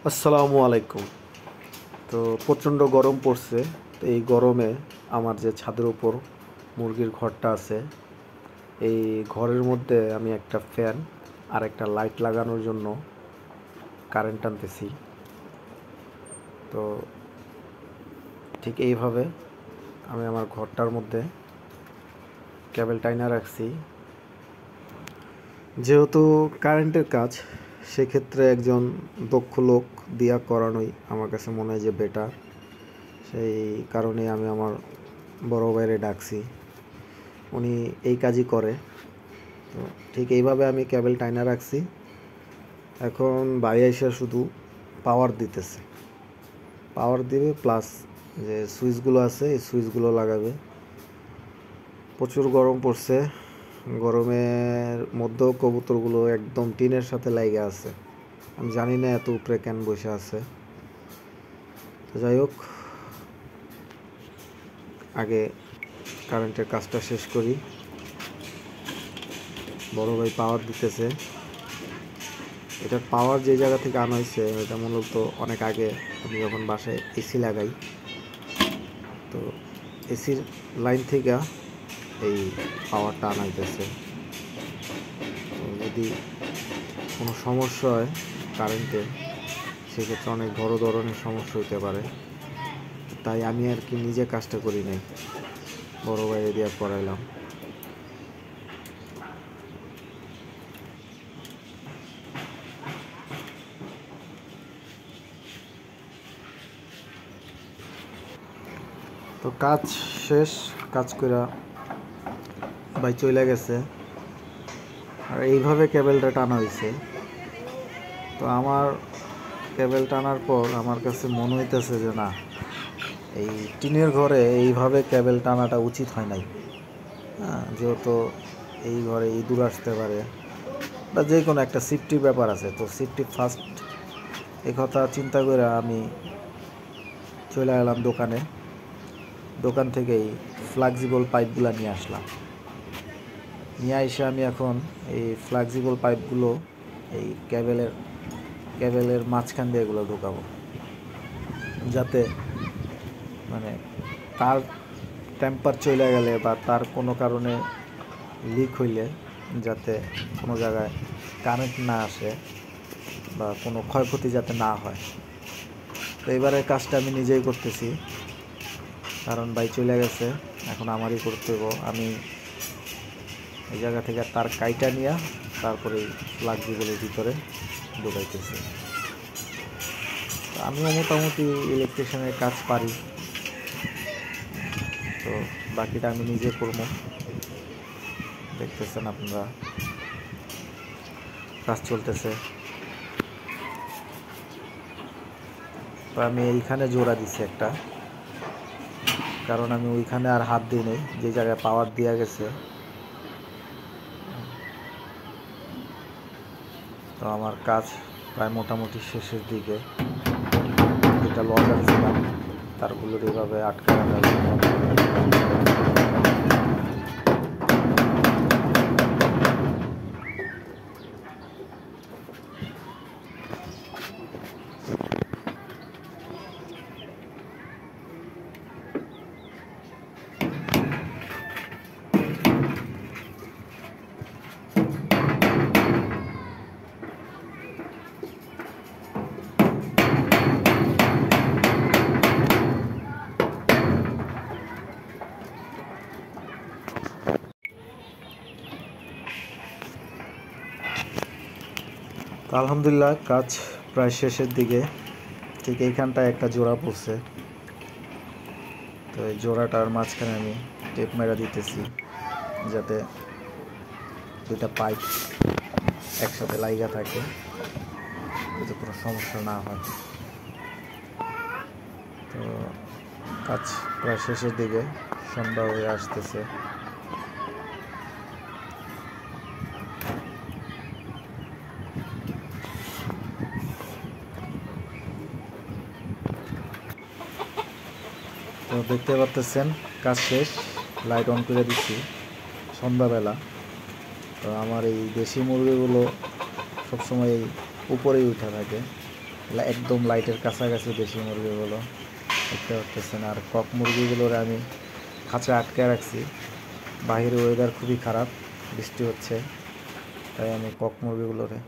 আসসালামু আলাইকুম। তো প্রচণ্ড গরম পড়ছে। তো এই গরমে আমার যে ছাদের উপর মুরগির ঘরটা আছে, এই ঘরের মধ্যে আমি একটা ফ্যান আর একটা লাইট লাগানোর জন্য কারেন্ট টানতেছি। তো ঠিক এইভাবে আমি আমার ঘরটার মধ্যে কেবল টাইনা রাখছি। যেহেতু কারেন্টের কাজ, সেক্ষেত্রে একজন দক্ষ লোক দিয়া করানোই আমার কাছে মনে হয় যে বেটার। সেই কারণে আমি আমার বড় ভাইরে ডাকছি, উনি এই কাজই করে। তো ঠিক এইভাবে আমি কেবল টাইনা রাখছি। এখন ভাই এসে শুধু পাওয়ার দিতেছে, পাওয়ার দিবে, প্লাস যে সুইচগুলো আছে এই সুইচগুলো লাগাবে। প্রচুর গরম পড়ছে, গরমের মধ্যেও কবুতরগুলো একদম টিনের সাথে লাইগে আছে। আমি জানি না এত উপরে কেন বসে আছে। তো যাই হোক, আগে কারেন্টের কাজটা শেষ করি। বড় ভাই পাওয়ার দিতেছে। এটার পাওয়ার যে জায়গা থেকে আনা হয়েছে এটা মূলত অনেক আগে আমি যখন বাসায় এসি লাগাই, তো এসির লাইন থেকে এই পাওয়ারটা আনা হইতেছে। তো যদি কোনো সমস্যা হয় কারেন্টে, সেক্ষেত্রে অনেক বড় ধরনের সমস্যা হতে পারে। তাই আমি আর কি নিজে কাজটা করি নাই, বড় ভাইয়ে দিয়ে করাইলাম। তো কাজ শেষ, কাজ করে ভাই চলে গেছে। আর এইভাবে কেবেলটা টানা হয়েছে। তো আমার কেবেল টানার পর আমার কাছে মনে হইতেছে যে না, এই টিনের ঘরে এইভাবে কেবেল টানাটা উচিত হয় নাই। হ্যাঁ, যেহেতু এই ঘরে ইঁদুর আসতে পারে বা যে কোনো একটা সেফটির ব্যাপার আছে। তো সেফটি ফার্স্ট, এই কথা চিন্তা করে আমি চলে এলাম দোকানে। দোকান থেকে এই ফ্লেক্সিবল পাইপগুলো নিয়ে আসলাম। নিয়ে এসে আমি এখন এই ফ্লেক্সিবল পাইপগুলো এই কেবেলের মাঝখান দিয়ে এগুলো ঢোকাবো, যাতে মানে তার টেম্পার চলে গেলে বা তার কোনো কারণে লিক হইলে যাতে কোনো জায়গায় কারেন্ট না আসে বা কোনো ক্ষয়ক্ষতি যাতে না হয়। তো এবারের কাজটা আমি নিজেই করতেছি, কারণ ভাই চলে গেছে, এখন আমারই করতে হবে। আমি এই জায়গা থেকে তার কাইটা নিয়ে তারপরে ফ্লেক্সিবলের ভিতরে ঢুকাইতেছি। আমিও মোটামুটি ইলেকট্রিশিয়ানের কাজ পারি, তো বাকিটা আমি নিজে করবো। দেখতেছেন আপনারা, কাজ চলতেছে। তো আমি এইখানে জোড়া দিছি একটা, কারণ আমি ওইখানে আর হাত দিই নেই যে জায়গায় পাওয়ার দেওয়া গেছে। তো আমার কাজ প্রায় মোটামুটি শেষের দিকে। যেটা লজার ছিলাম তারগুলোর এইভাবে আটকে রাখা গেল। তো আলহামদুলিল্লাহ, কাজ প্রায় শেষের দিকে। ঠিক এইখানটায় একটা জোড়া পড়ছে, তো এই জোড়াটার মাঝখানে আমি টেপ মেরা দিতেছি, যাতে দুইটা পাইপ একসাথে লাইগা থাকে, যাতে কোনো সমস্যা না হয়। তো কাজ প্রায় শেষের দিকে, সন্ধ্যা হয়ে আসতেছে। তো দেখতে পাচ্ছেন কাজ শেষ, লাইট অন করে দিচ্ছি সন্ধ্যাবেলা। তো আমার এই দেশি মুরগিগুলো সবসময় উপরেই উঠে থাকে, একদম লাইটের কাছাকাছি দেশি মুরগিগুলো দেখতে পাচ্ছেন। আর কক মুরগিগুলোর আমি খাঁচা আটকে রাখছি। বাহিরে ওয়েদার খুবই খারাপ, বৃষ্টি হচ্ছে, তাই আমি কক মুরগিগুলোরে